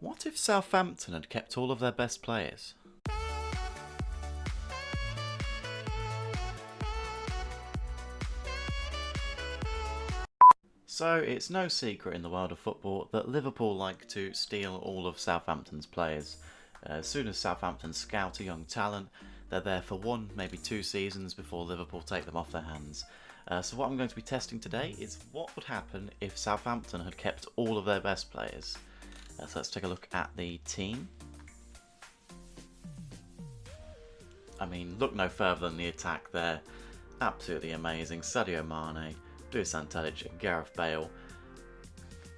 What if Southampton had kept all of their best players? So it's no secret in the world of football that Liverpool like to steal all of Southampton's players. As soon as Southampton scout a young talent, they're there for one, maybe 2 seasons before Liverpool take them off their hands. So what I'm going to be testing today is what would happen if Southampton had kept all of their best players. So let's take a look at the team. I mean, look no further than the attack there. Absolutely amazing. Sadio Mane, Dusan Tadic and Gareth Bale.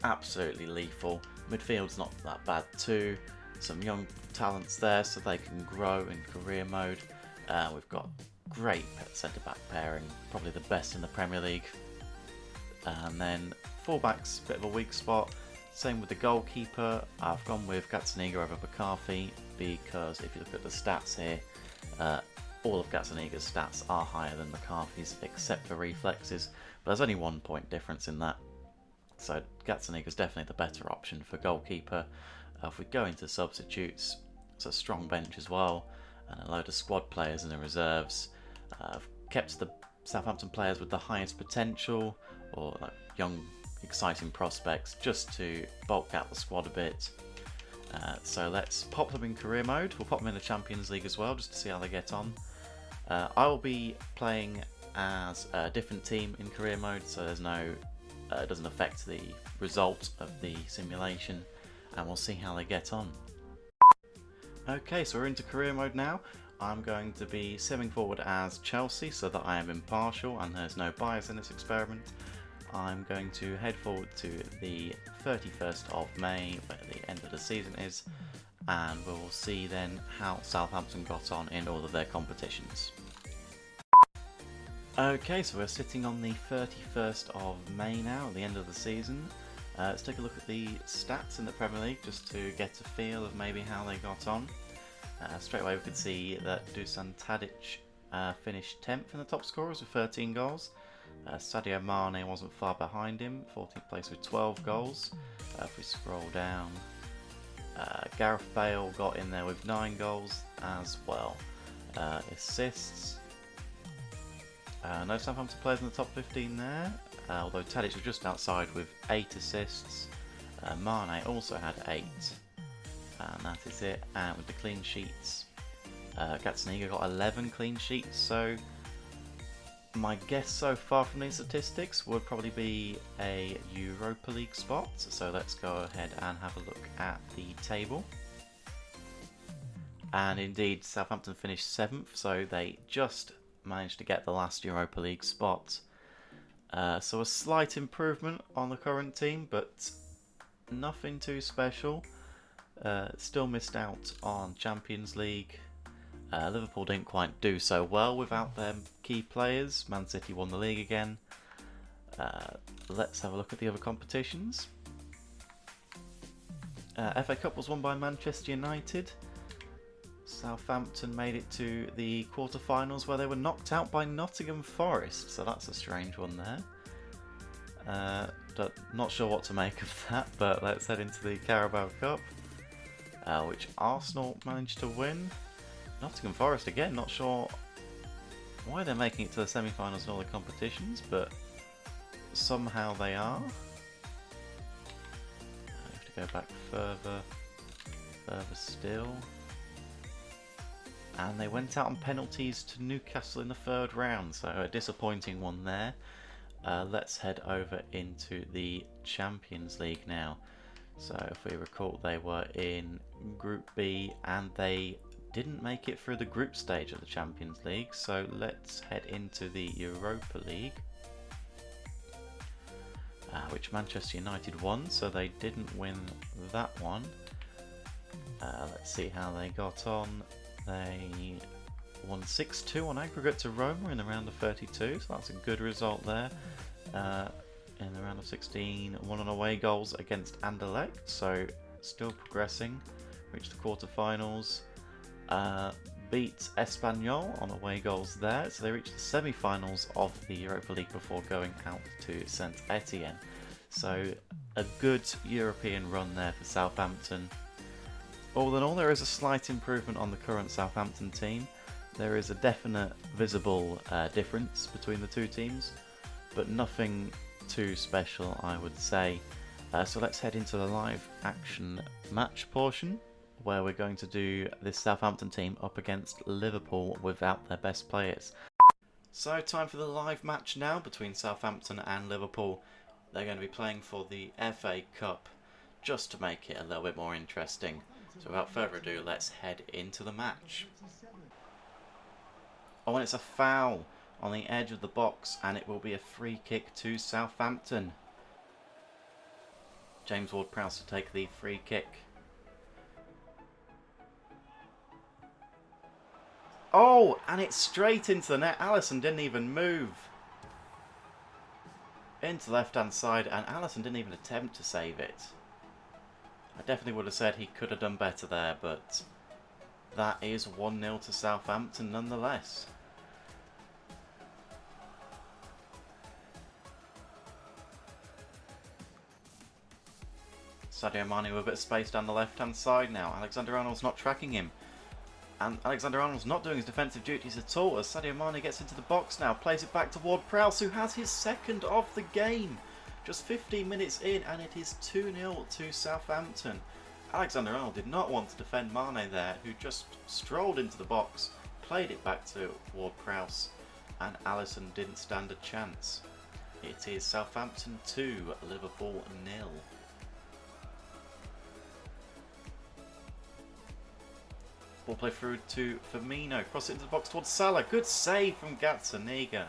Absolutely lethal. Midfield's not that bad too. Some young talents there so they can grow in career mode. We've got great centre-back pairing, probably the best in the Premier League. And then fullback's a bit of a weak spot. Same with the goalkeeper. I've gone with Gazzaniga over McCarthy because if you look at the stats here, all of Gazzaniga's stats are higher than McCarthy's except for reflexes, but there's only 1 point difference in that. So Gazzaniga's definitely the better option for goalkeeper. If we go into substitutes, it's a strong bench as well, and a load of squad players in the reserves. I've kept the Southampton players with the highest potential, or like young, exciting prospects, just to bulk out the squad a bit. So let's pop them in career mode. We'll pop them in the Champions League as well, just to see how they get on. I will be playing as a different team in career mode, so there's no, it doesn't affect the result of the simulation, and we'll see how they get on. Okay, so we're into career mode now. I'm going to be simming forward as Chelsea so that I am impartial and there's no bias in this experiment. I'm going to head forward to the 31st of May, where the end of the season is, and we'll see then how Southampton got on in all of their competitions. Okay, so we're sitting on the 31st of May now, at the end of the season. Let's take a look at the stats in the Premier League just to get a feel of maybe how they got on. Straight away we could see that Dusan Tadic finished 10th in the top scorers with 13 goals. Sadio Mane wasn't far behind him, 14th place with 12 goals. If we scroll down, Gareth Bale got in there with 9 goals as well. Assists, no Southampton players in the top 15 there, although Tadic was just outside with 8 assists. Mane also had 8, and that is it. And with the clean sheets, Gazzaniga got 11 clean sheets, so my guess so far from these statistics would probably be a Europa League spot. So let's go ahead and have a look at the table. And indeed, Southampton finished 7th, so they just managed to get the last Europa League spot. So a slight improvement on the current team, but nothing too special. Still missed out on Champions League. Liverpool didn't quite do so well without their key players. Man City won the league again. Let's have a look at the other competitions. FA Cup was won by Manchester United. Southampton made it to the quarterfinals where they were knocked out by Nottingham Forest, so that's a strange one there. Not sure what to make of that, but let's head into the Carabao Cup, which Arsenal managed to win. Nottingham Forest again, not sure why they're making it to the semi-finals in all the competitions, but somehow they are. I have to go back further still. And they went out on penalties to Newcastle in the 3rd round, so a disappointing one there. Let's head over into the Champions League now. So if we recall, they were in Group B and they didn't make it through the group stage of the Champions League, so let's head into the Europa League, which Manchester United won, so they didn't win that one. Let's see how they got on. They won 6-2 on aggregate to Roma in the round of 32, so that's a good result there. In the round of 16, won on away goals against Anderlecht, so still progressing. Reached the quarterfinals. Beat Espanyol on away goals there, so they reached the semi-finals of the Europa League before going out to Saint Etienne. So a good European run there for Southampton. All in all, there is a slight improvement on the current Southampton team. There is a definite visible difference between the two teams, but nothing too special, I would say. So let's head into the live action match portion, where we're going to do this Southampton team up against Liverpool without their best players. So time for the live match now between Southampton and Liverpool. They're going to be playing for the FA Cup, just to make it a little bit more interesting. So without further ado, let's head into the match. Oh, and it's a foul on the edge of the box, and it will be a free kick to Southampton. James Ward-Prowse to take the free kick. Oh, and it's straight into the net. Alisson didn't even move. Into the left-hand side, and Alisson didn't even attempt to save it. I definitely would have said he could have done better there, but that is 1-0 to Southampton nonetheless. Sadio Mane with a bit of space down the left-hand side now. Alexander-Arnold's not tracking him. And Alexander-Arnold's not doing his defensive duties at all as Sadio Mane gets into the box now. Plays it back to Ward-Prowse, who has his second of the game. Just 15 minutes in, and it is 2-0 to Southampton. Alexander-Arnold did not want to defend Mane there, who just strolled into the box, played it back to Ward-Prowse, and Alisson didn't stand a chance. It is Southampton 2, Liverpool 0. Ball play through to Firmino, cross it into the box towards Salah. Good save from Gazzaniga.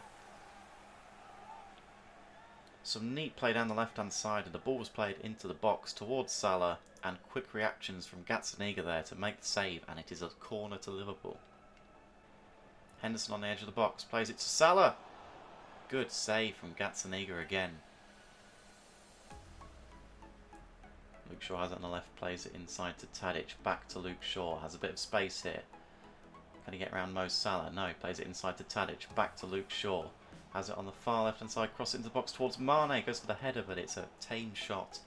Some neat play down the left-hand side, and the ball was played into the box towards Salah, and quick reactions from Gazzaniga there to make the save, and it is a corner to Liverpool. Henderson on the edge of the box, plays it to Salah. Good save from Gazzaniga again. Luke Shaw has it on the left, plays it inside to Tadic, back to Luke Shaw, has a bit of space here. Can he get around Mo Salah? No, he plays it inside to Tadic, back to Luke Shaw. Has it on the far left hand side, cross it into the box towards Mane, goes for the header, but it's a tame shot.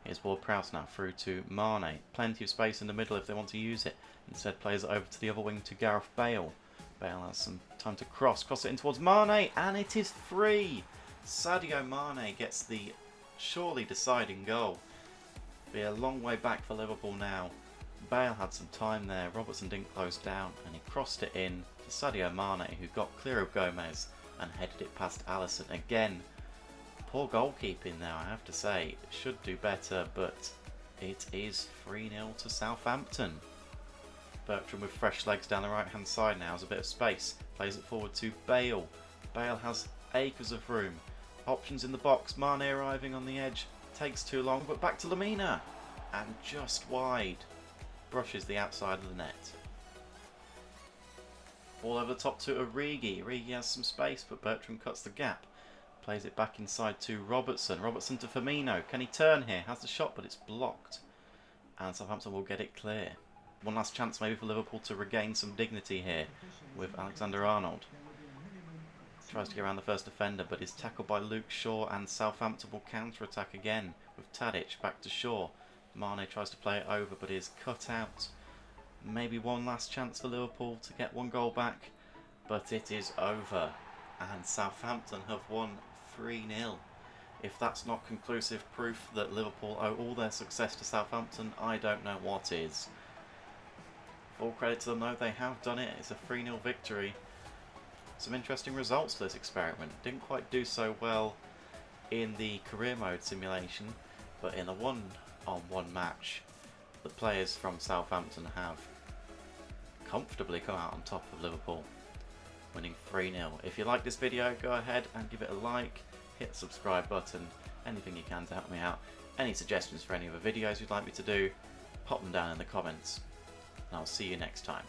Here's Ward-Prowse now through to Mane. Plenty of space in the middle if they want to use it. Instead plays it over to the other wing to Gareth Bale. Bale has some time to cross it in towards Mane, and it is free. Sadio Mane gets the surely deciding goal. Be a long way back for Liverpool now. Bale had some time there, Robertson didn't close down, and he crossed it in to Sadio Mane, who got clear of Gomez and headed it past Alisson again. Poor goalkeeping there, I have to say. Should do better, but it is 3-0 to Southampton. Bertrand with fresh legs down the right hand side now has a bit of space. Plays it forward to Bale. Bale has acres of room. Options in the box. Mane arriving on the edge. Takes too long, but back to Lamina. And just wide. Brushes the outside of the net. All over the top to Origi. Origi has some space, but Bertrand cuts the gap. Plays it back inside to Robertson. Robertson to Firmino. Can he turn here? Has the shot, but it's blocked. And Southampton will get it clear. One last chance maybe for Liverpool to regain some dignity here with Alexander-Arnold. Tries to get around the first defender, but is tackled by Luke Shaw, and Southampton will counter-attack again with Tadic back to Shaw. Mane tries to play it over, but is cut out. Maybe one last chance for Liverpool to get one goal back, but it is over, and Southampton have won 3-0. If that's not conclusive proof that Liverpool owe all their success to Southampton, I don't know what is. Full credit to them though, they have done it. It's a 3-0 victory. Some interesting results to this experiment. Didn't quite do so well in the career mode simulation, but in a one-on-one match, the players from Southampton have comfortably come out on top of Liverpool, winning 3-0. If you like this video, go ahead and give it a like, hit the subscribe button, anything you can to help me out. Any suggestions for any other videos you'd like me to do, pop them down in the comments, and I'll see you next time.